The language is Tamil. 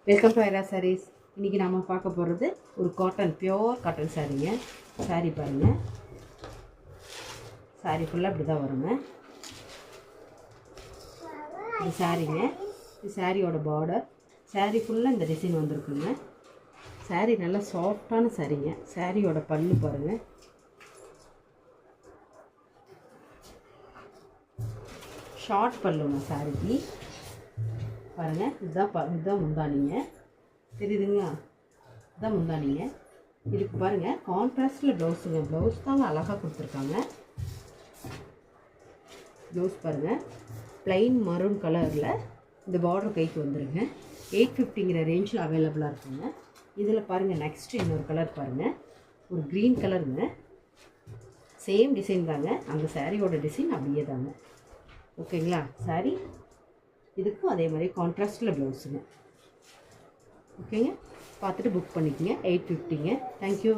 Welcome to Airaa saris. இன்றைக்கி நம்ம பார்க்க போகிறது ஒரு காட்டன், பியோர் காட்டன் சாரீங்க. சாரீ பாருங்கள், சாரீ ஃபுல்லாக இப்படி தான் வருங்க. இது சாரீங்க, இது சாரியோட பார்டர். சாரீ ஃபுல்லாக இந்த டிசைன் வந்திருக்குங்க. சாரீ நல்லா சாஃப்டான சாரீங்க. சாரியோட பல்லு பாருங்கள், ஷார்ட் பல்லுங்க சாரிக்கு பாருங்கள். இதுதான் முந்தானிங்க, தெரியுதுங்களா? இதுதான் முந்தானிங்க. இதுக்கு பாருங்கள் கான்ட்ராஸ்டில் ப்ளவுஸுங்க. ப்ளவுஸ் தாங்க அழகாக கொடுத்துருக்காங்க. ப்ளவுஸ் பாருங்கள், ப்ளைன் மரூன் கலரில் இந்த பார்டர் கைக்கு வந்துடுங்க. 850ங்கிற ரேஞ்சில் அவைலபிளாக இருக்குங்க. இதில் பாருங்கள் நெக்ஸ்ட்டு இன்னொரு கலர் பாருங்கள், ஒரு க்ரீன் கலருங்க. சேம் டிசைன் தாங்க, அந்த சாரியோட டிசைன் அப்படியே தாங்க. ஓகேங்களா? சாரி இதுக்கும் அதே மாதிரி கான்ட்ராஸ்டில் ப்ளவுஸுங்க. ஓகேங்க, பார்த்துட்டு புக் பண்ணிக்கோங்க. 850ங்க. தேங்க்யூ.